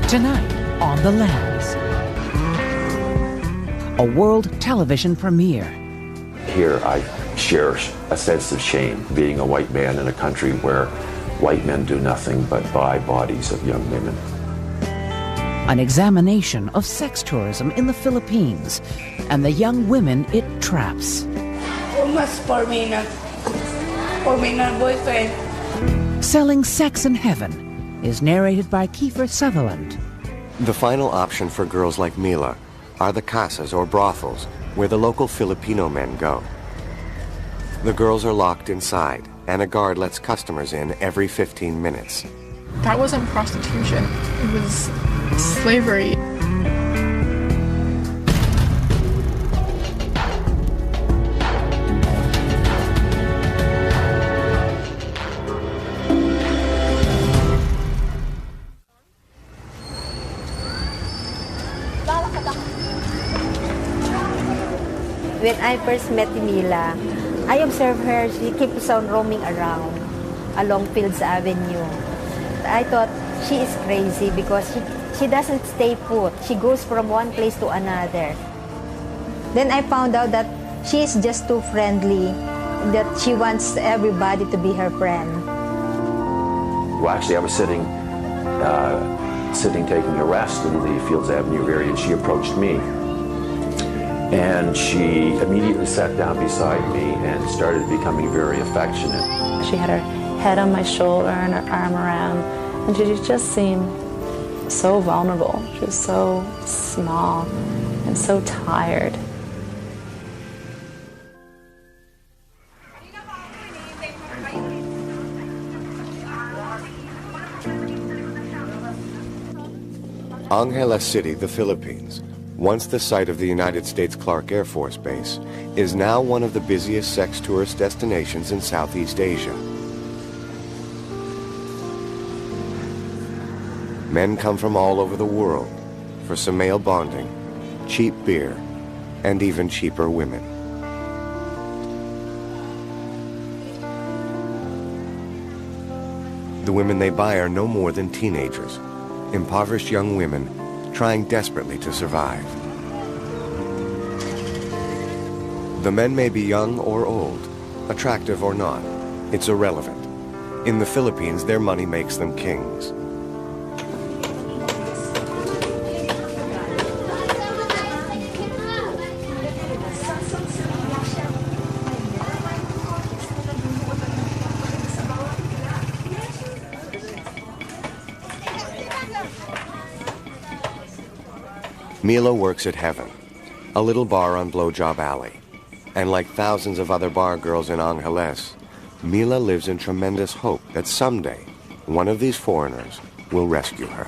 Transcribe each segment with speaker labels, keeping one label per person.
Speaker 1: Tonight on The Lens, a world television premiere.
Speaker 2: Here I share a sense of shame being a white man in a country where white men do nothing but buy bodies of young women.
Speaker 1: An examination of sex tourism in the Philippines and the young women it traps.
Speaker 3: Mas for me na boyfriend.
Speaker 1: Selling Sex in Heaven is narrated by Kiefer Sutherland.
Speaker 4: The final option for girls like Mila are the casas or brothels where the local Filipino men go. The girls are locked inside and a guard lets customers in every 15 minutes.
Speaker 5: That wasn't prostitution. It was slavery.
Speaker 6: When I first met Mila, I observed her, she keeps on roaming around along Fields Avenue. I thought she is crazy because she doesn't stay put. She goes from one place to another. Then I found out that she is just too friendly, that she wants everybody to be her friend.
Speaker 2: Well, actually, I was sitting taking a rest in the Fields Avenue area, and she approached me. And she immediately sat down beside me and started becoming very affectionate.
Speaker 7: She had her head on my shoulder and her arm around, and she just seemed so vulnerable. She was so small and so tired.
Speaker 4: Angeles City, the Philippines, once the site of the United States Clark Air Force Base, is now one of the busiest sex tourist destinations in Southeast Asia. Men come from all over the world for some male bonding, cheap beer, and even cheaper women. The women they buy are no more than teenagers, impoverished young women trying desperately to survive. The men may be young or old, attractive or not. It's irrelevant. In the Philippines, their money makes them kings. Mila works at Heaven, a little bar on Blowjob Alley. And like thousands of other bar girls in Angeles, Mila lives in tremendous hope that someday one of these foreigners will rescue her.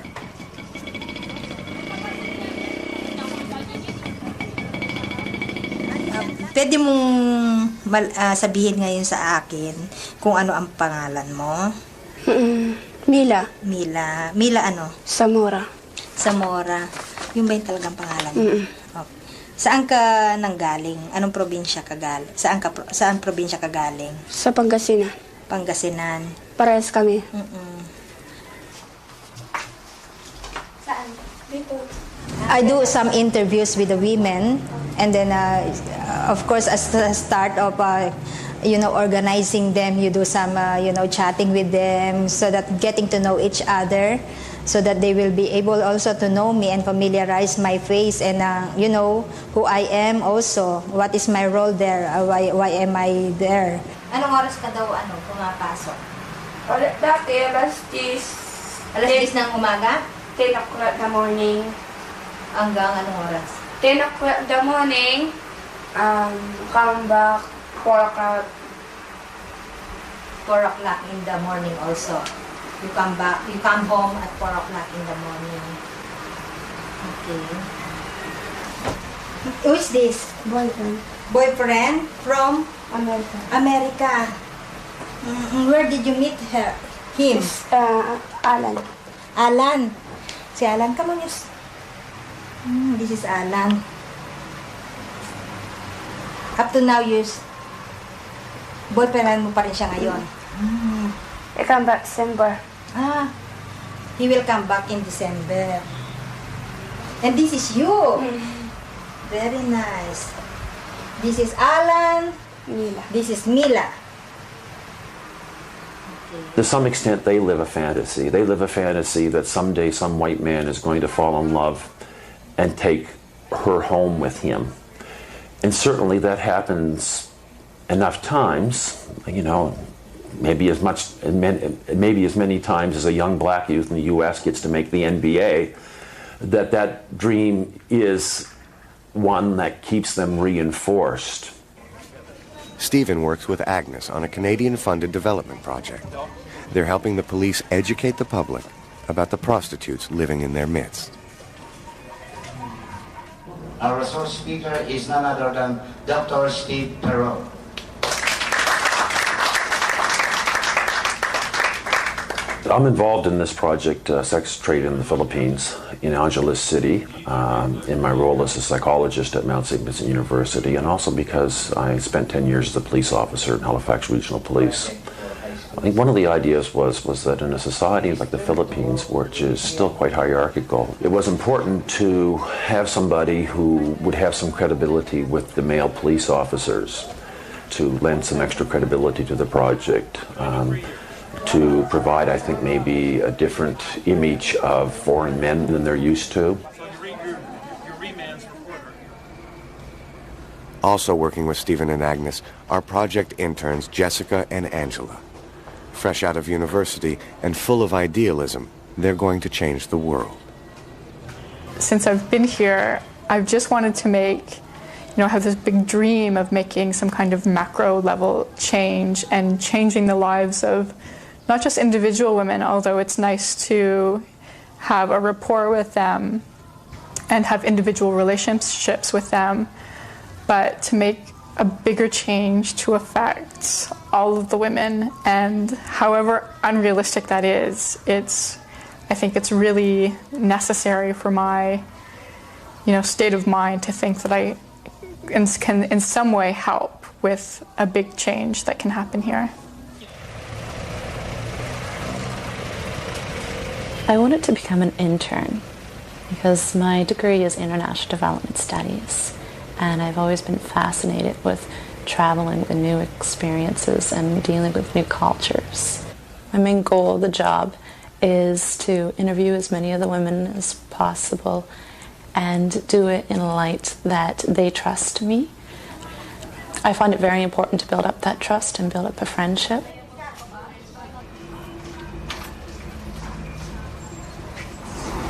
Speaker 6: Pwede mong sabihin ngayon sa akin kung ano ang pangalan mo?
Speaker 8: Mila.
Speaker 6: Mila. Mila ano?
Speaker 8: Zamora.
Speaker 6: Zamora. Yung ba yung talagang pangalan mo? Okay. Saan ka nanggaling? Anong probinsya ka galing? Saan probinsya ka galing?
Speaker 8: Sa Pangasinan.
Speaker 6: Pangasinan.
Speaker 8: Parehas kami.
Speaker 6: Saan? Dito. I do some interviews with the women, and then of course as the start of organizing them, you do some chatting with them, so that getting to know each other, so that they will be able also to know me and familiarize my face and who I am also, what is my role there, why am I there. Anong oras ka daw pumapasok?
Speaker 3: Dati, alas 10.
Speaker 6: Alas 10 ng umaga?
Speaker 3: 10 o'clock in the morning.
Speaker 6: Hanggang anong oras?
Speaker 3: 10 o'clock in the morning. Come back 4 o'clock.
Speaker 6: 4 o'clock in the morning also. You come home at 4 o'clock in the morning. Okay. Who is this?
Speaker 8: Boyfriend.
Speaker 6: Boyfriend from
Speaker 8: America.
Speaker 6: America. Where did you meet him?
Speaker 8: Alan.
Speaker 6: Alan. Si Alan, come on, this is Alan. Up to now, boyfriend mo pa rin siya ngayon.
Speaker 8: I come back December.
Speaker 6: He will come back in December. And this is you. Very nice. This is Alan.
Speaker 8: Mila.
Speaker 6: This is Mila.
Speaker 2: To some extent, they live a fantasy. They live a fantasy that someday some white man is going to fall in love and take her home with him. And certainly that happens enough times, you know, maybe as many times as a young black youth in the U.S. gets to make the NBA, that dream is one that keeps them reinforced.
Speaker 4: Stephen works with Agnes on a Canadian-funded development project. They're helping the police educate the public about the prostitutes living in their midst.
Speaker 9: Our resource speaker is none other than Dr. Steve Perot.
Speaker 2: I'm involved in this project, Sex Trade in the Philippines, in Angeles City, in my role as a psychologist at Mount St. Vincent University, and also because I spent 10 years as a police officer in Halifax Regional Police. I think one of the ideas was that in a society like the Philippines, which is still quite hierarchical, it was important to have somebody who would have some credibility with the male police officers to lend some extra credibility to the project. To provide, I think, maybe a different image of foreign men than they're used to.
Speaker 4: Also working with Stephen and Agnes are project interns Jessica and Angela. Fresh out of university and full of idealism, they're going to change the world.
Speaker 5: Since I've been here, I've just wanted to have this big dream of making some kind of macro level change and changing the lives of not just individual women, although it's nice to have a rapport with them and have individual relationships with them, but to make a bigger change to affect all of the women. And however unrealistic that is, I think it's really necessary for my state of mind to think that I can in some way help with a big change that can happen here.
Speaker 7: I wanted to become an intern because my degree is International Development Studies, and I've always been fascinated with traveling with new experiences and dealing with new cultures. My main goal of the job is to interview as many of the women as possible and do it in a light that they trust me. I find it very important to build up that trust and build up a friendship.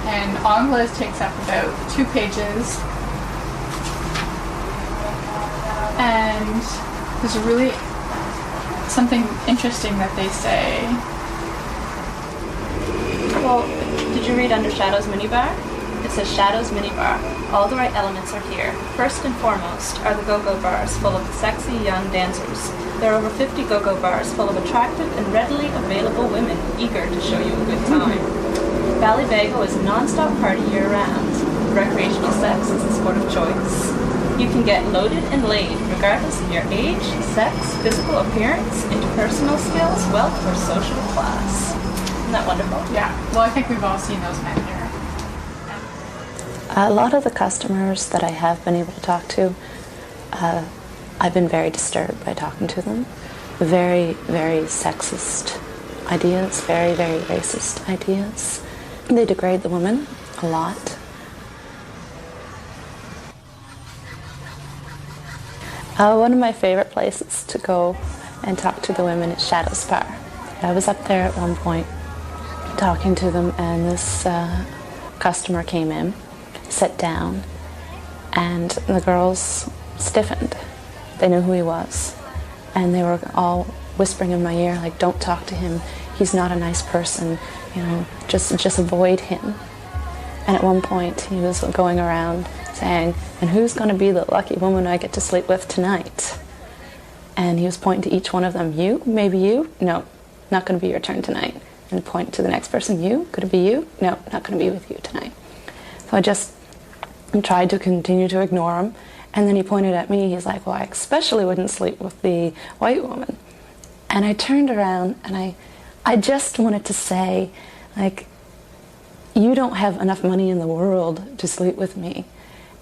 Speaker 5: And Angeles takes up about 2 pages. And there's really something interesting that they say.
Speaker 10: Well, did you read Under Shadows Minibar? It says Shadows Minibar. All the right elements are here. First and foremost are the go-go bars full of sexy young dancers. There are over 50 go-go bars full of attractive and readily available women eager to show you a good time. Ballybago is a non-stop party year-round. Recreational sex is the sport of choice. You can get loaded and laid regardless of your age, sex, physical appearance, interpersonal skills, wealth, or social class. Isn't that wonderful?
Speaker 5: Yeah. Well, I think we've all seen those men here.
Speaker 7: A lot of the customers that I have been able to talk to, I've been very disturbed by talking to them. Very, very sexist ideas, very, very racist ideas. They degrade the woman a lot. One of my favorite places to go and talk to the women is Shadows Bar. I was up there at one point talking to them, and this customer came in, sat down, and the girls stiffened. They knew who he was, and they were all whispering in my ear, like, don't talk to him, he's not a nice person, just avoid him. And at one point he was going around saying, and who's going to be the lucky woman I get to sleep with tonight? And he was pointing to each one of them. You? Maybe you? No, not going to be your turn tonight. And point to the next person. You? Could it be you? No, not going to be with you tonight. So I just tried to continue to ignore him. And then he pointed at me. He's like, well, I especially wouldn't sleep with the white woman. And I turned around and I just wanted to say, like, you don't have enough money in the world to sleep with me.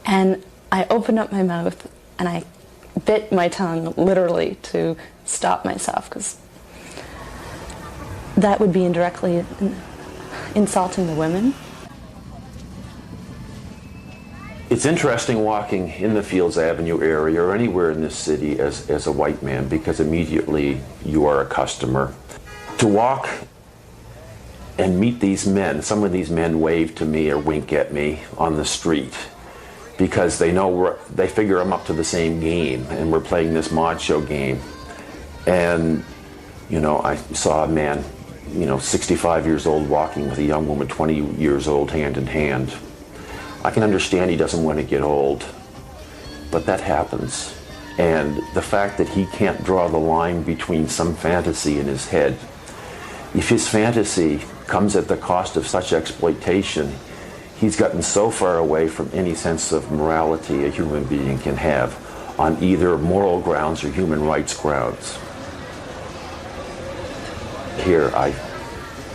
Speaker 7: And I opened up my mouth and I bit my tongue literally to stop myself, because that would be indirectly insulting the women.
Speaker 2: It's interesting walking in the Fields Avenue area or anywhere in this city as a white man, because immediately you are a customer. To walk and meet these men, some of these men wave to me or wink at me on the street because they know they figure I'm up to the same game and we're playing this macho game. And, you know, I saw a man, 65 years old walking with a young woman 20 years old hand in hand. I can understand he doesn't want to get old, but that happens. And the fact that he can't draw the line between some fantasy in his head, if his fantasy comes at the cost of such exploitation, he's gotten so far away from any sense of morality a human being can have on either moral grounds or human rights grounds. Here I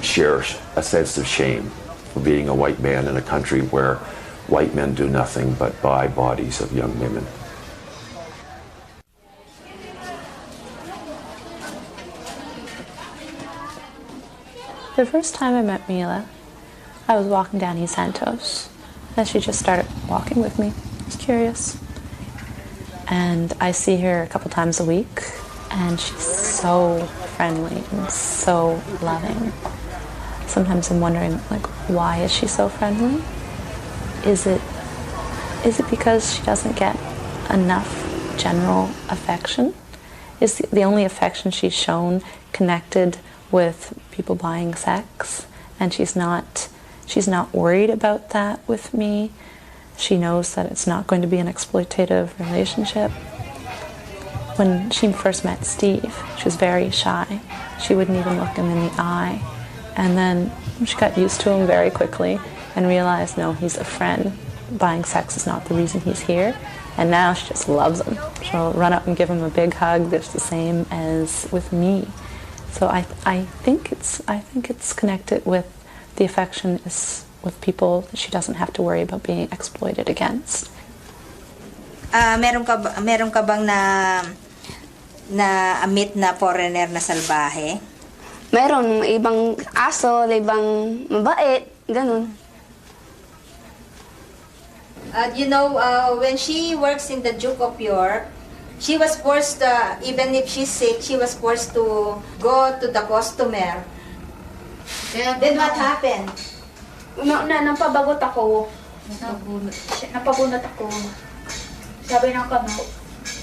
Speaker 2: share a sense of shame for being a white man in a country where white men do nothing but buy bodies of young women.
Speaker 7: The first time I met Mila, I was walking down East Santos, and she just started walking with me. I was curious. And I see her a couple times a week, and she's so friendly and so loving. Sometimes I'm wondering, why is she so friendly? Is it because she doesn't get enough general affection? Is the only affection she's shown connected with people buying sex, and she's not worried about that with me? She knows that it's not going to be an exploitative relationship. When she first met Steve, she was very shy. She wouldn't even look him in the eye. And then she got used to him very quickly and realized, no, he's a friend. Buying sex is not the reason he's here. And now she just loves him. She'll run up and give him a big hug that's the same as with me. So I think it's connected with the affection is with people that she doesn't have to worry about being exploited against.
Speaker 6: Meron ka bang na-meet na foreigner na salbahe?
Speaker 8: Meron, ibang aso, ibang mabait, ganun.
Speaker 6: When she works in the Duke of York, she was forced, even if she's sick, she was forced to go to the customer. Then what happened?
Speaker 3: Napabagot ako. Napabunot ako. Sabi ng kamo,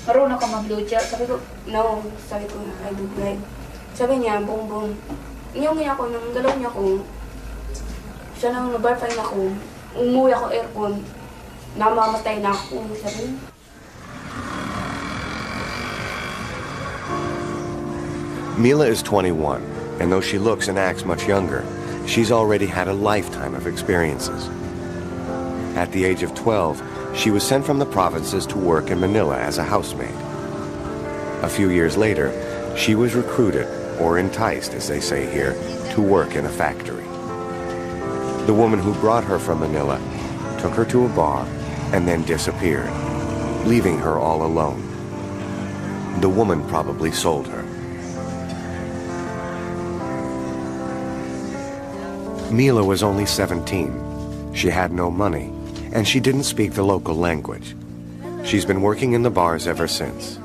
Speaker 3: marunong ka mag-lucha. Sabi ko, no. Sabi ko, I don't like. Sabi niya, bongbong. Inyong ako, nang galaw niya ko. Siya nang nabarfay na ako. Umuwi ako aircon. Namamatay na ako. Sabi niya.
Speaker 4: Mila is 21, and though she looks and acts much younger, she's already had a lifetime of experiences. At the age of 12, she was sent from the provinces to work in Manila as a housemaid. A few years later, she was recruited, or enticed, as they say here, to work in a factory. The woman who brought her from Manila took her to a bar and then disappeared, leaving her all alone. The woman probably sold her. Mila was only 17. She had no money, and she didn't speak the local language. She's been working in the bars ever since.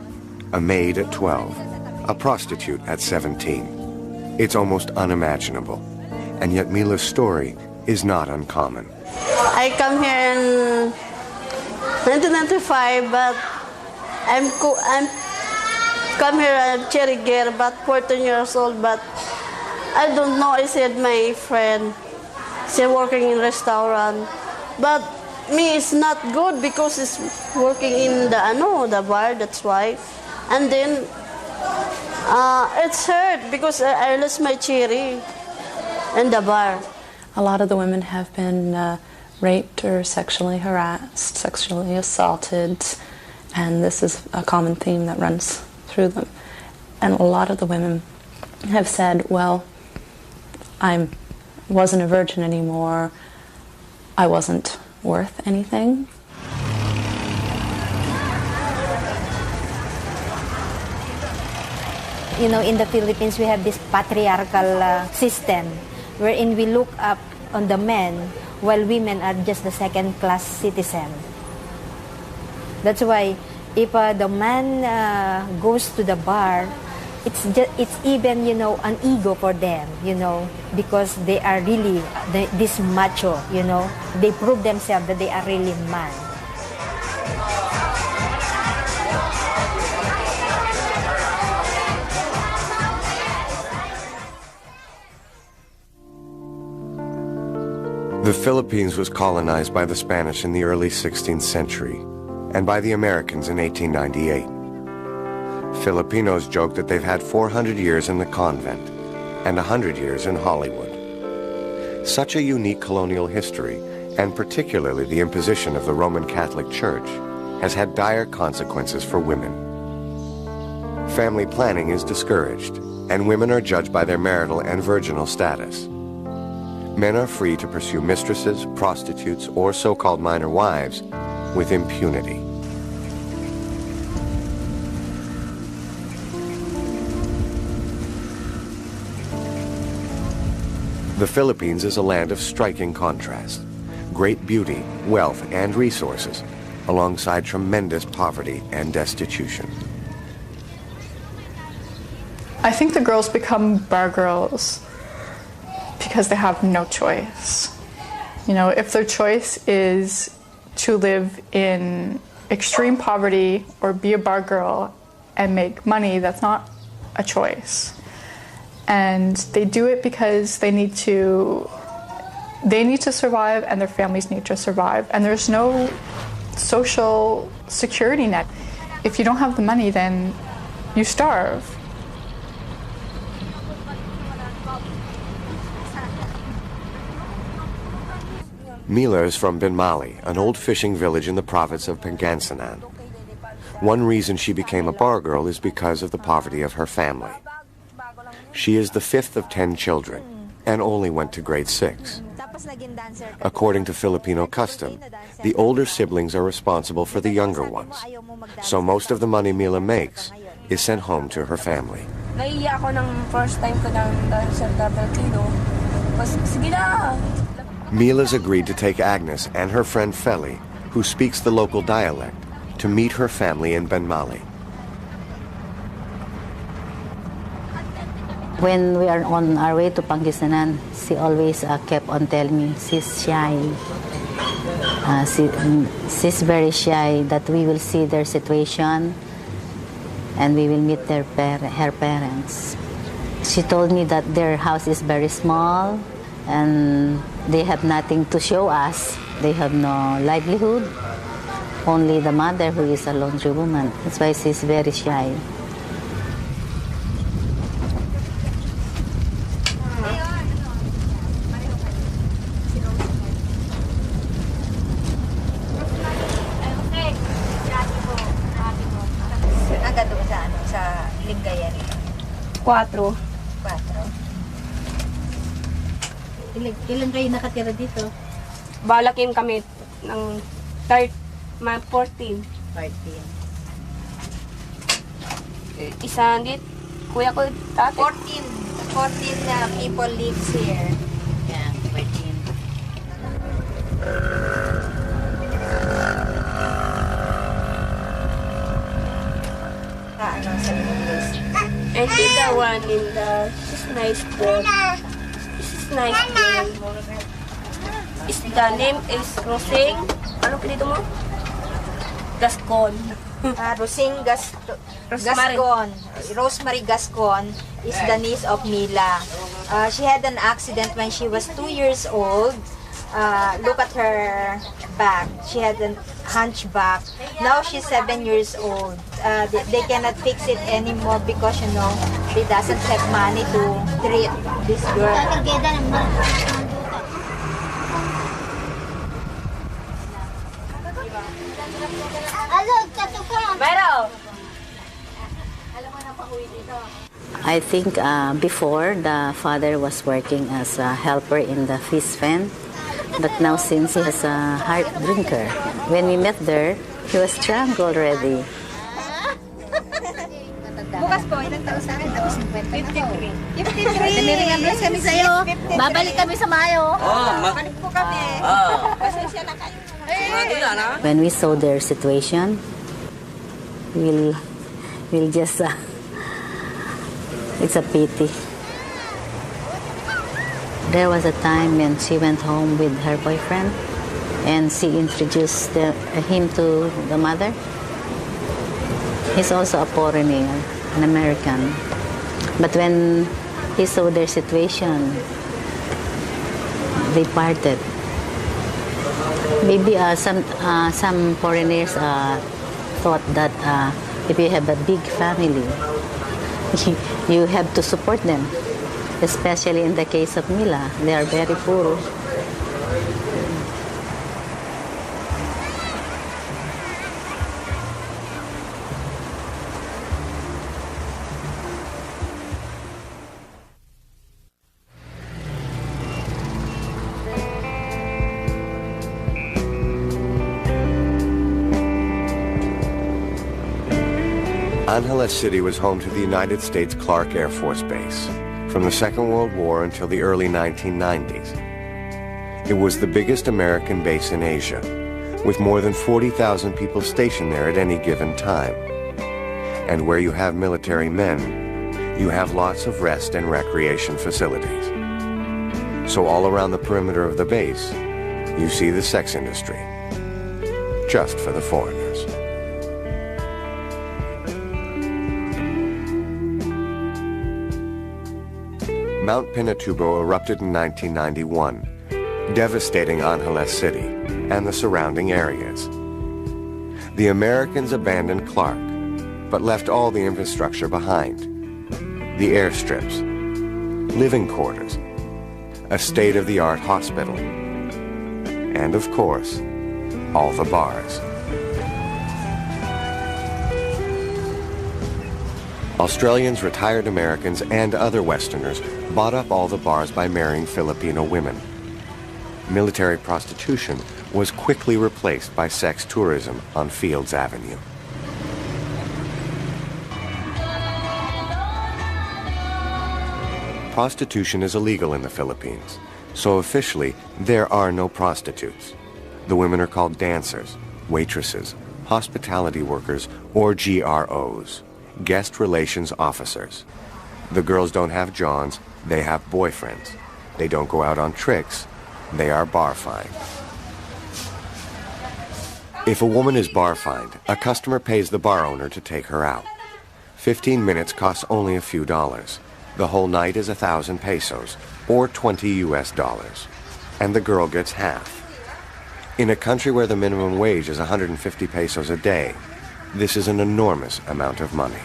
Speaker 4: A maid at 12, a prostitute at 17. It's almost unimaginable, and yet Mila's story is not uncommon.
Speaker 11: I come here in 1995, but I'm come here at Cherry Girl, but 14 years old, but I don't know. I said my friend, she's working in restaurant, but me it's not good because it's working in the bar. That's why, and then it's hurt because I lost my cherry in the bar.
Speaker 7: A lot of the women have been raped or sexually harassed, sexually assaulted, and this is a common theme that runs through them. And a lot of the women have said, well, I wasn't a virgin anymore, I wasn't worth anything.
Speaker 6: You know, in the Philippines, we have this patriarchal system wherein we look up on the men while women are just the second-class citizen. That's why if the man goes to the bar, it's even, you know, an ego for them, you know, because they are really this macho, you know. They prove themselves that they are really man.
Speaker 4: The Philippines was colonized by the Spanish in the early 16th century and by the Americans in 1898. Filipinos joke that they've had 400 years in the convent and 100 years in Hollywood. Such a unique colonial history, and particularly the imposition of the Roman Catholic Church, has had dire consequences for women. Family planning is discouraged, and women are judged by their marital and virginal status. Men are free to pursue mistresses, prostitutes, or so-called minor wives with impunity. The Philippines is a land of striking contrast. Great beauty, wealth, and resources, alongside tremendous poverty and destitution.
Speaker 5: I think the girls become bar girls because they have no choice. You know, if their choice is to live in extreme poverty or be a bar girl and make money, that's not a choice. And they do it because they need to survive and their families need to survive. And there's no social security net. If you don't have the money, then you starve.
Speaker 4: Mila is from Binmali, an old fishing village in the province of Pangasinan. One reason she became a bar girl is because of the poverty of her family. She is the fifth of 10 children and only went to grade 6. According to Filipino custom, the older siblings are responsible for the younger ones. So most of the money Mila makes is sent home to her family.
Speaker 8: Naiiyak ako ng first time ko ng sa double kilo. Sige na!
Speaker 4: Mila's agreed to take Agnes and her friend Feli, who speaks the local dialect, to meet her family in Binmali.
Speaker 12: When we are on our way to Pangasinan, she always kept on telling me she's shy. She's very shy, that we will see their situation and we will meet her parents. She told me that their house is very small and they have nothing to show us. They have no livelihood. Only the mother, who is a laundry woman. That's why she's very shy.
Speaker 8: Quatro.
Speaker 6: Ilan kayo nakatira dito?
Speaker 8: Balakin kami ng 14. Isa dito, kuya ko dati.
Speaker 6: 14 people lives here. Yeah, 14.
Speaker 8: And the one in the, she's nice girl. She's nice girl. The name is Rosing. Ano pinito mo? Gascon.
Speaker 6: Rosing Gascon. Rosemary Gascon is the niece of Mila. She had an accident when she was 2 years old. Look at her back. She had a hunchback. Now she's 7 years old. They cannot fix it anymore because, you know, they doesn't have money to treat this girl.
Speaker 12: I think before, the father was working as a helper in the fish pen. But now since he is a hard drinker, when we met there, he was drunk already.
Speaker 13: Bukas po, ilang taon sa akin? Tapos 50 na po. 53! Namiringan bless kami sa'yo. Babalik kami sa Mayo. Babalik po kami. Pasensya na kayo.
Speaker 12: When we saw their situation, we'll just, it's a pity. There was a time when she went home with her boyfriend and she introduced him to the mother. He's also a foreigner, an American. But when he saw their situation, they parted. Maybe some foreigners thought that if you have a big family, you have to support them. Especially in the case of Mila, they are very poor.
Speaker 4: Angeles City was home to the United States Clark Air Force Base from the Second World War until the early 1990s. It was the biggest American base in Asia, with more than 40,000 people stationed there at any given time. And where you have military men, you have lots of rest and recreation facilities. So all around the perimeter of the base, you see the sex industry, just for the foreigners. Mount Pinatubo erupted in 1991, devastating Angeles City and the surrounding areas. The Americans abandoned Clark, but left all the infrastructure behind. The airstrips, living quarters, a state-of-the-art hospital, and of course, all the bars. Australians, retired Americans, and other Westerners bought up all the bars by marrying Filipino women. Military prostitution was quickly replaced by sex tourism on Fields Avenue. Prostitution is illegal in the Philippines, so officially there are no prostitutes. The women are called dancers, waitresses, hospitality workers, or GROs. Guest relations officers. The girls don't have johns, they have boyfriends. They don't go out on tricks, they are bar fined. If a woman is bar fined, a customer pays the bar owner to take her out. 15 minutes costs only a few dollars. The whole night is 1,000 pesos, or $20 US, and the girl gets half. In a country where the minimum wage is 150 pesos a day, this is an enormous amount of money.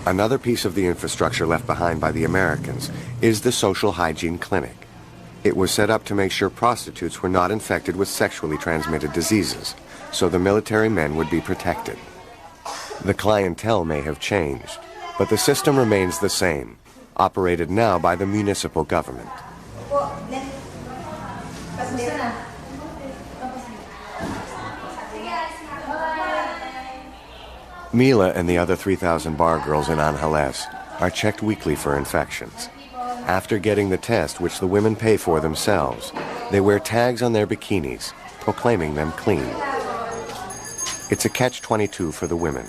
Speaker 4: Another piece of the infrastructure left behind by the Americans is the social hygiene clinic. It was set up to make sure prostitutes were not infected with sexually transmitted diseases, so the military men would be protected. The clientele may have changed, but the system remains the same, operated now by the municipal government. Mila and the other 3,000 bar girls in Angeles are checked weekly for infections. After getting the test, which the women pay for themselves, they wear tags on their bikinis, proclaiming them clean. It's a catch-22 for the women.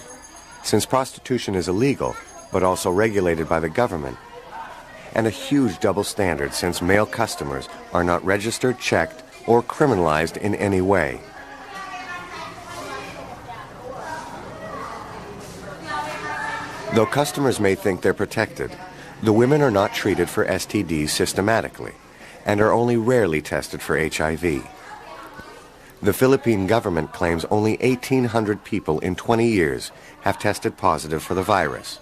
Speaker 4: Since prostitution is illegal, but also regulated by the government, and a huge double standard since male customers are not registered, checked, or criminalized in any way. Though customers may think they're protected, the women are not treated for STDs systematically and are only rarely tested for HIV. The Philippine government claims only 1,800 people in 20 years have tested positive for the virus.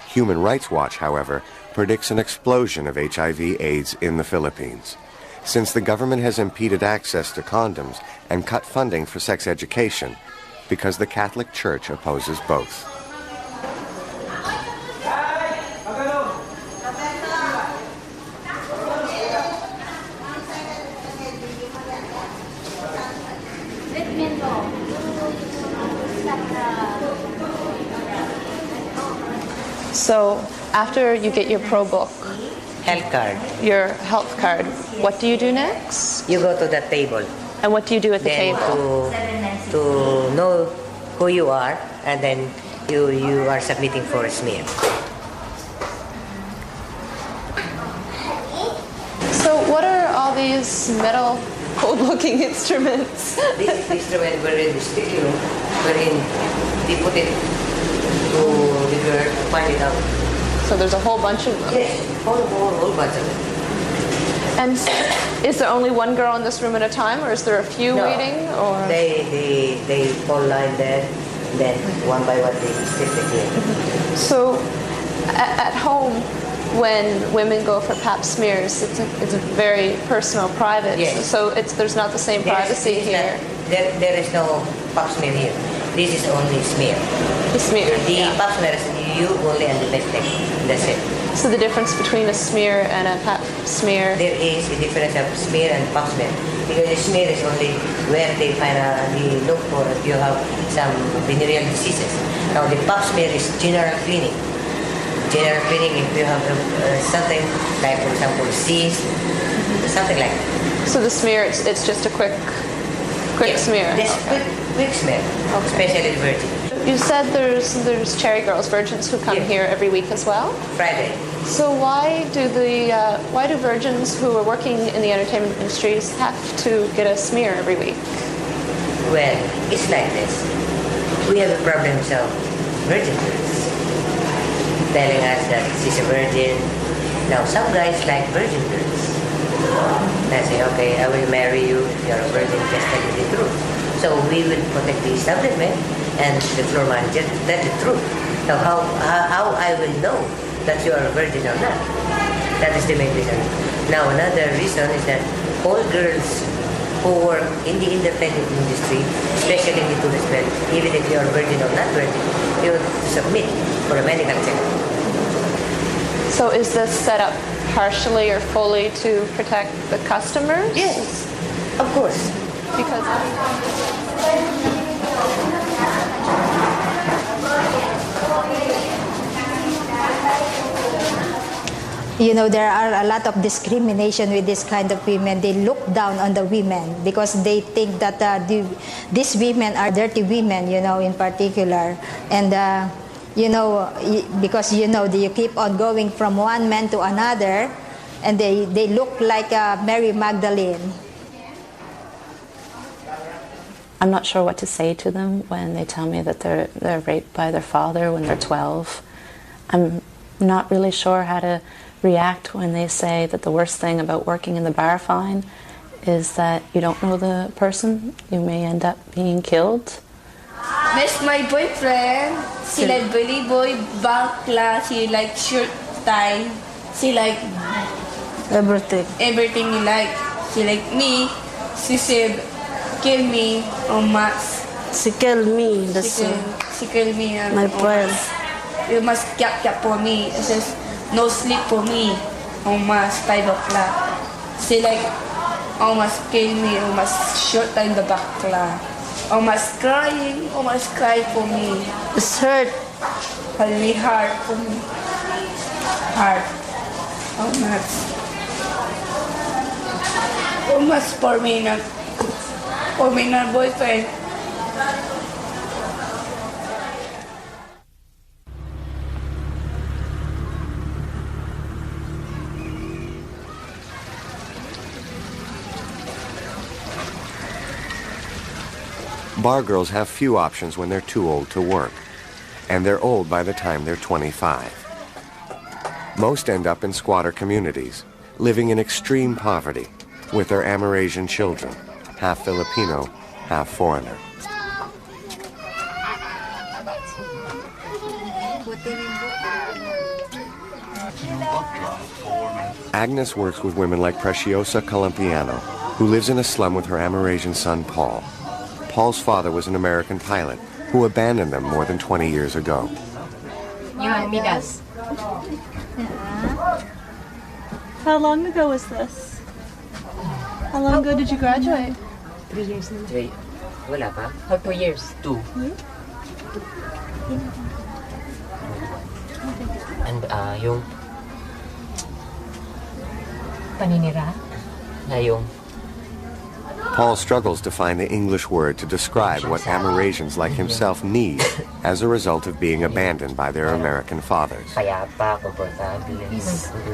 Speaker 4: Human Rights Watch, however, predicts an explosion of HIV/AIDS in the Philippines, since the government has impeded access to condoms and cut funding for sex education because the Catholic Church opposes both.
Speaker 10: So after you get your Pro Book,
Speaker 14: health card,
Speaker 10: your health card, what do you do next?
Speaker 14: you go to the table.
Speaker 10: And what do you do at the
Speaker 14: Then
Speaker 10: table?
Speaker 14: to know who you are, and then you are submitting for a smear.
Speaker 10: So what are all these metal old-looking instruments?
Speaker 14: This instrument wherein the sticky room, wherein they put it to the girl to find it out.
Speaker 10: So there's a whole bunch of them?
Speaker 14: Yes, whole bunch of them.
Speaker 10: And is there only one girl in this room at a time, or is there a few
Speaker 14: No.
Speaker 10: waiting? Or
Speaker 14: They fall line there, then one by one they stick the clear.
Speaker 10: So at home, when women go for pap smears, it's a very personal, private.
Speaker 14: Yes.
Speaker 10: So there's not the same privacy here.
Speaker 14: There is no pap smear here. This is only smear.
Speaker 10: The smear.
Speaker 14: The pap smear is you only on the mistake. That's it.
Speaker 10: So the difference between a smear and a pap smear?
Speaker 14: There is a difference of smear and pap smear. Because the smear is only where they they look for if you have some venereal diseases. Now the pap smear is general cleaning. General cleaning if you have something like, for example, cyst, something like that.
Speaker 10: So the smear, it's just a quick smear.
Speaker 14: This quick smear, especially virgin.
Speaker 10: You said there's cherry girls, virgins who come here every week as well.
Speaker 14: Friday.
Speaker 10: So why do virgins who are working in the entertainment industries have to get a smear every week?
Speaker 14: Well, it's like this. We have a problem of virgin girls telling us that she's a virgin. Now some guys like virgin girls. They say, okay, I will marry you if you're a virgin, just tell me the truth. So we will protect the establishment and the floor manager to tell the truth. Now how I will know that you are a virgin or not? That is the main reason. Now another reason is that all girls who work in the independent industry, especially in the tourist bed, even if you are virgin or not virgin, you have to submit for a medical checkup.
Speaker 10: So is this set up partially or fully to protect the customers?
Speaker 14: Yes, of course.
Speaker 10: Because
Speaker 6: you know, there are a lot of discrimination with this kind of women. They look down on the women because they think that these women are dirty women, you know, in particular. And, you know, because, you know, you keep on going from one man to another, and they look like Mary Magdalene.
Speaker 7: I'm not sure what to say to them when they tell me that they're raped by their father when they're 12. I'm not really sure how to react when they say that the worst thing about working in the bar fine is that you don't know the person, you may end up being killed.
Speaker 8: Miss my boyfriend. She like Billy Boy, bakla. She like shirt tie. She like
Speaker 11: Everything.
Speaker 8: everything you like. She like me. She said, kill me or max.
Speaker 11: She killed me.
Speaker 8: She killed me.
Speaker 11: My friend.
Speaker 8: You must cap for me. It says, no sleep for me. Almost 5 o'clock. She like, almost kill me. Almost shoot in the bakla. Almost crying. Almost cry for me.
Speaker 11: It's hurt.
Speaker 8: Really hard for me. Hard. Almost for me na boyfriend.
Speaker 4: Bar girls have few options when they're too old to work, and they're old by the time they're 25. Most end up in squatter communities, living in extreme poverty, with their Amerasian children, half Filipino, half foreigner. Agnes works with women like Preciosa Colompiano, who lives in a slum with her Amerasian son, Paul. Paul's father was an American pilot who abandoned them more than 20 years ago.
Speaker 15: How long ago was this? How long ago did you graduate?
Speaker 14: 3 years. 3. Wala pa?
Speaker 15: Oh, 2 years.
Speaker 14: 2.
Speaker 16: yung paninira na yung
Speaker 4: Paul struggles to find the English word to describe what Amerasians like himself need as a result of being abandoned by their American fathers.
Speaker 16: payapa, komportable.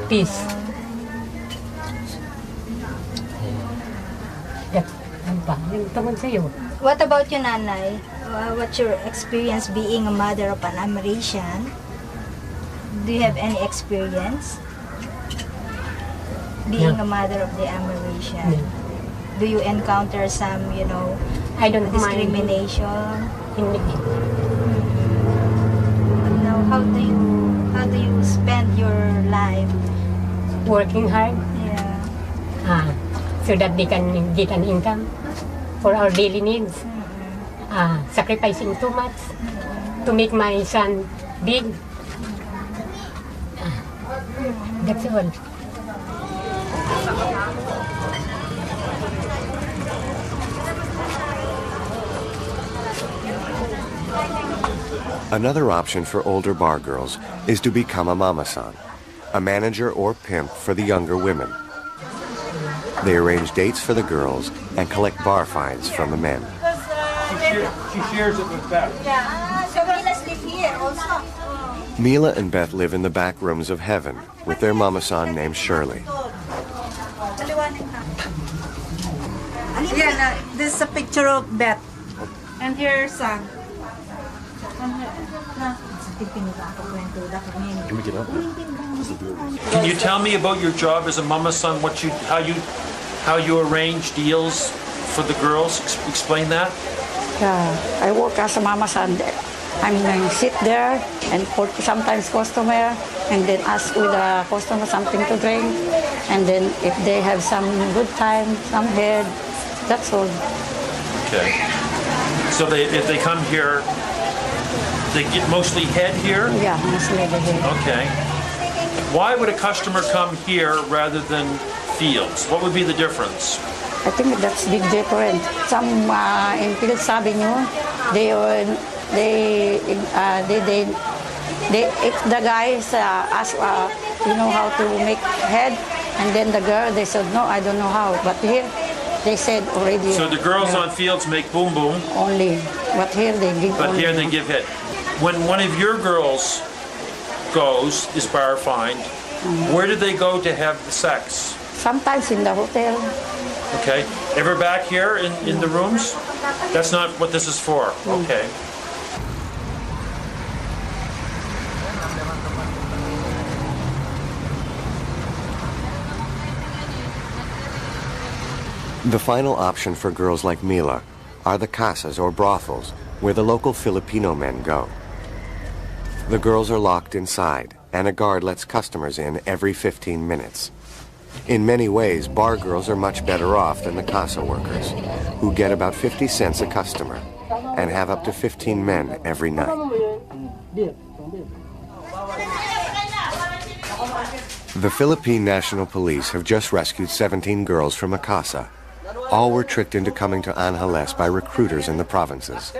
Speaker 16: Peace.
Speaker 6: What about you, Nanay? What's your experience being a mother of an Amerasian? Do you have any experience being a mother of the Amerasian? Do you encounter some,
Speaker 17: I don't
Speaker 6: discrimination?
Speaker 17: Hindi.
Speaker 6: Now, how do you spend your life?
Speaker 17: Working hard.
Speaker 6: Yeah.
Speaker 17: So that they can get an income for our daily needs. Sacrificing too much to make my son big. That's all.
Speaker 4: Another option for older bar girls is to become a mama-san, a manager or pimp for the younger women. They arrange dates for the girls and collect bar fines from the men.
Speaker 18: She shares it with Beth.
Speaker 13: Yeah, so Mila sleep here also.
Speaker 4: Mila and Beth live in the back rooms of heaven with their mama-san named Shirley.
Speaker 19: Yeah, this is a picture of Beth. And her son.
Speaker 18: Can we get up? Can you tell me about your job as a mama-san? How you arrange deals for the girls? Explain that.
Speaker 20: Yeah, I work as a mama-san. I'm sit there and put sometimes customer and then ask with the customer something to drink, and then if they have some good time, some head, that's all.
Speaker 18: Okay. So if they come here, they get mostly head here?
Speaker 20: Yeah, mostly the head.
Speaker 18: Okay. Why would a customer come here rather than Fields? What would be the difference?
Speaker 20: I think that's big difference. Some in Fields sabi nyo, if the guys ask, how to make head, and then the girl, they said, no, I don't know how. But here, they said already.
Speaker 18: So the girls on Fields make boom boom.
Speaker 20: Only, but here they give.
Speaker 18: But
Speaker 20: only.
Speaker 18: here they give head. When one of your girls is bar fined, where do they go to have the sex?
Speaker 20: Sometimes in the hotel.
Speaker 18: Okay. Ever back here in the rooms? That's not what this is for. Okay.
Speaker 4: The final option for girls like Mila are the casas or brothels, where the local Filipino men go. The girls are locked inside, and a guard lets customers in every 15 minutes. In many ways, bar girls are much better off than the casa workers, who get about 50 cents a customer and have up to 15 men every night. The Philippine National Police have just rescued 17 girls from a casa. All were tricked into coming to Angeles by recruiters in the provinces.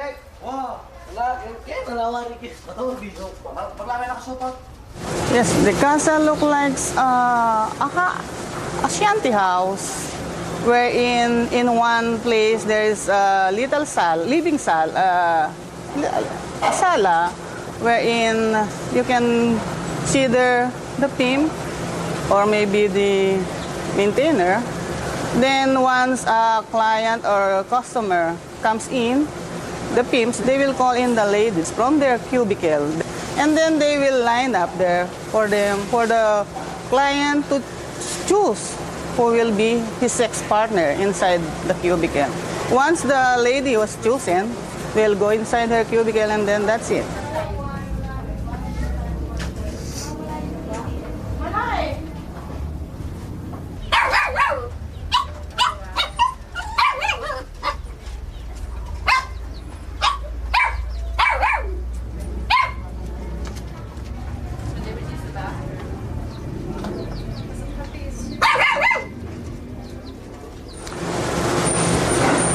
Speaker 21: Yes, the casa looks like a shanty house, wherein in one place there is a little living a sala, wherein you can see the pimp or maybe the maintainer. Then once a client or a customer comes in, the pimps, they will call in the ladies from their cubicle. And then they will line up there for the client to choose who will be his sex partner inside the cubicle. Once the lady was chosen, they'll go inside her cubicle and then that's it.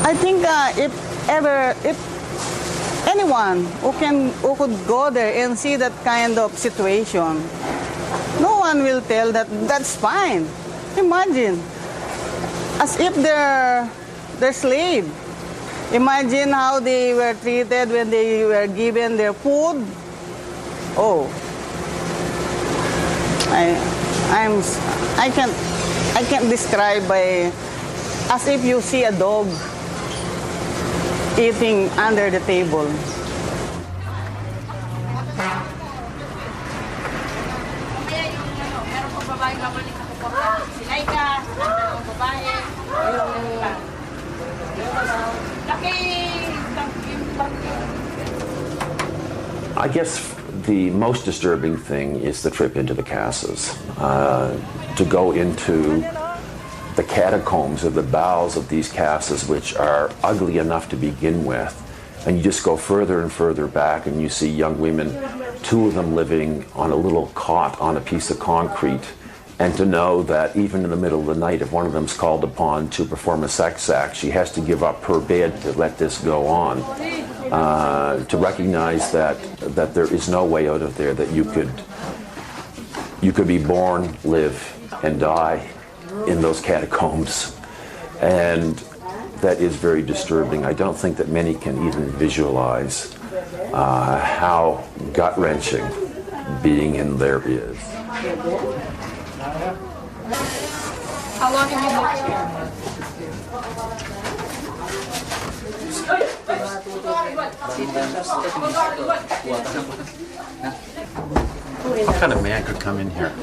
Speaker 21: I think if anyone who could go there and see that kind of situation, no one will tell that that's fine. Imagine, as if they're slave. Imagine how they were treated when they were given their food. Oh, I can't describe by, as if you see a dog eating under the table.
Speaker 2: I guess the most disturbing thing is the trip into the casas. To go into the catacombs of the bowels of these casas, which are ugly enough to begin with, and you just go further and further back and you see young women, 2 of them living on a little cot on a piece of concrete, and to know that even in the middle of the night, if one of them's called upon to perform a sex act, she has to give up her bed to let this go on. To recognize that there is no way out of there, that you could be born, live, and die in those catacombs, and that is very disturbing. I don't think that many can even visualize how gut-wrenching being in there is.
Speaker 5: How long have you lived here?
Speaker 2: What kind of man could come in here?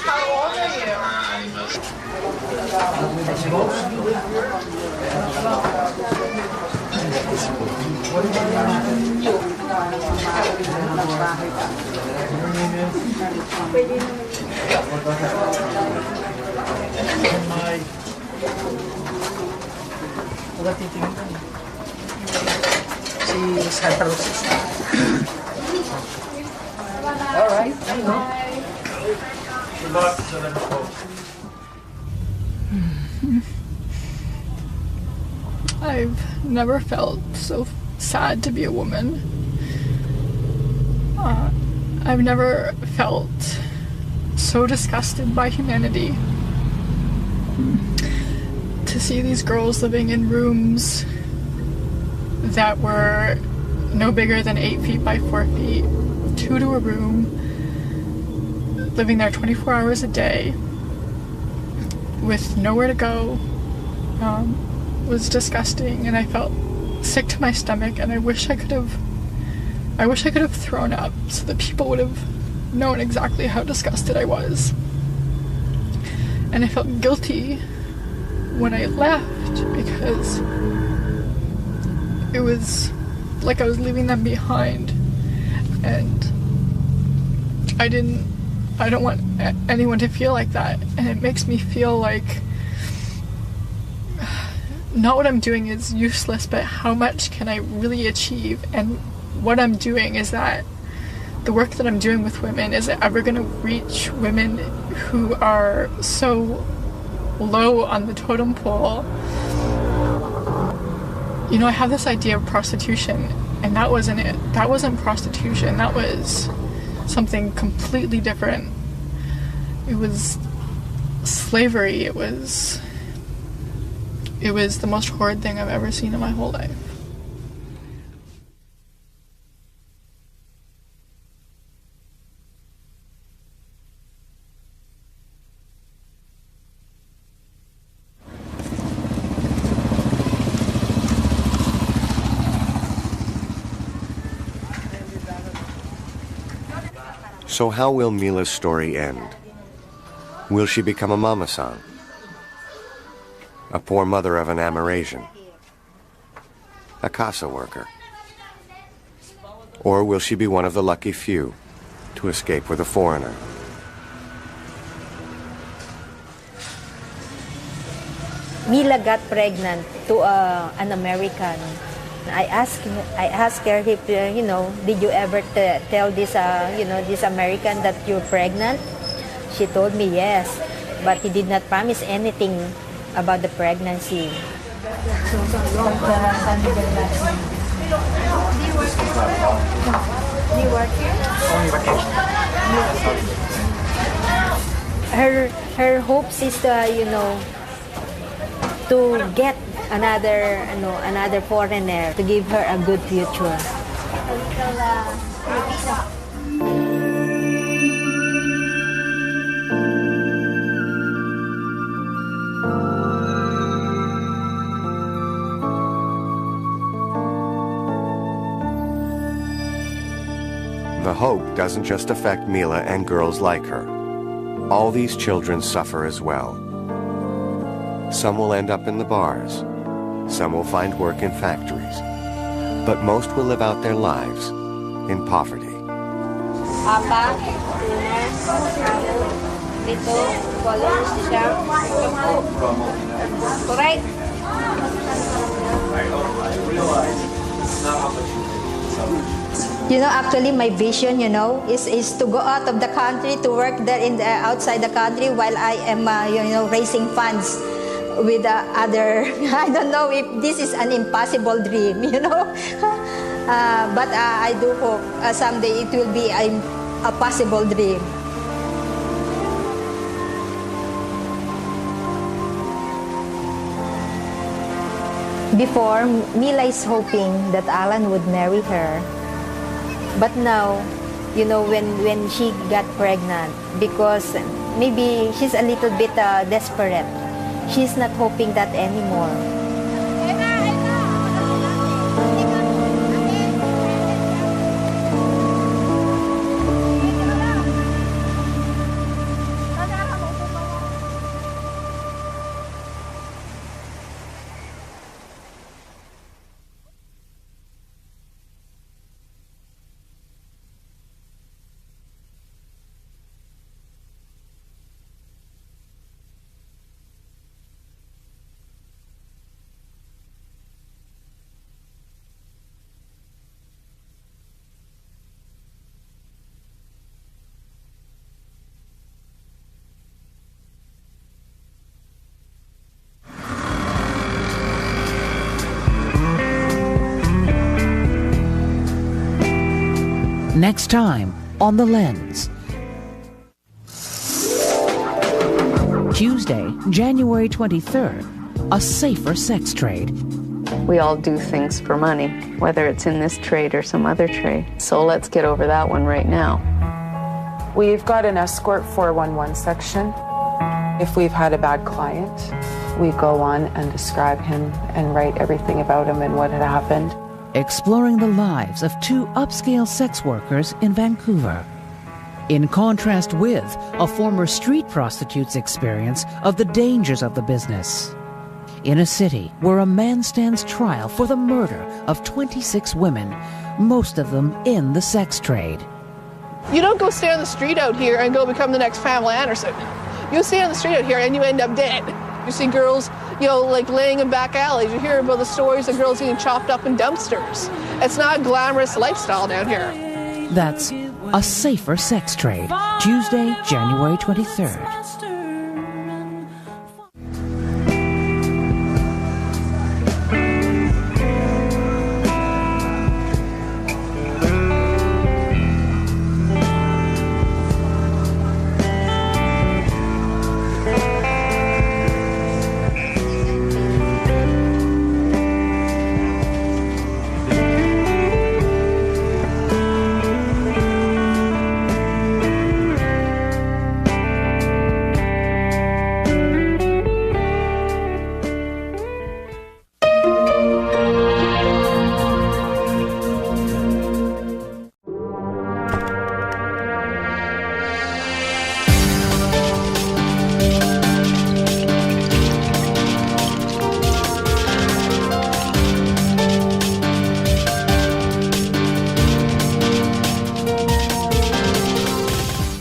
Speaker 5: How old are you?
Speaker 1: Si Santa Rosa. All right, I know.
Speaker 5: I've never felt so sad to be a woman. I've never felt so disgusted by humanity. To see these girls living in rooms that were no bigger than 8 feet by 4 feet, 2 to a room, living there 24 hours a day with nowhere to go, was disgusting, and I felt sick to my stomach, and I wish I could have thrown up so that people would have known exactly how disgusted I was. And I felt guilty when I left because it was like I was leaving them behind, and I don't want anyone to feel like that, and it makes me feel like not what I'm doing is useless, but how much can I really achieve? And what I'm doing is that the work that I'm doing with women, is it ever going to reach women who are so low on the totem pole? You know, I have this idea of prostitution, and that wasn't it. That wasn't prostitution. That was something completely different. It was slavery. It was the most horrid thing I've ever seen in my whole life.
Speaker 4: So how will Mila's story end? Will she become a mama-san? A poor mother of an Amerasian? A casa worker? Or will she be one of the lucky few to escape with a foreigner?
Speaker 6: Mila got pregnant to an American I asked her if, did you ever tell this, this American that you're pregnant? She told me yes, but he did not promise anything about the pregnancy. Her hopes is to get another foreigner to give her a good future.
Speaker 4: The hope doesn't just affect Mila and girls like her. All these children suffer as well. Some will end up in the bars. Some will find work in factories. But most will live out their lives in poverty.
Speaker 8: Papa, dito, colors, correct?
Speaker 6: Actually my vision, is to go out of the country, to work there outside the country while I am, raising funds with other, I don't know if this is an impossible dream, but I do hope someday it will be a possible dream. Before, Mila is hoping that Alan would marry her. But now, when she got pregnant, because maybe she's a little bit desperate, she's not hoping that anymore.
Speaker 9: Next time on The Lens. Tuesday, January 23rd, a safer sex trade.
Speaker 22: We all do things for money, whether it's in this trade or some other trade. So let's get over that one right now.
Speaker 23: We've got an escort 411 section. If we've had a bad client, we go on and describe him and write everything about him and what had happened.
Speaker 9: Exploring the lives of two upscale sex workers in Vancouver. In contrast with a former street prostitute's experience of the dangers of the business. In a city where a man stands trial for the murder of 26 women, most of them in the sex trade.
Speaker 24: You don't go stay on the street out here and go become the next Pamela Anderson. You stay on the street out here and you end up dead. You see girls, laying in back alleys. You hear about the stories of girls getting chopped up in dumpsters. It's not a glamorous lifestyle down here.
Speaker 9: That's A Safer Sex Trade, Tuesday, January 23rd.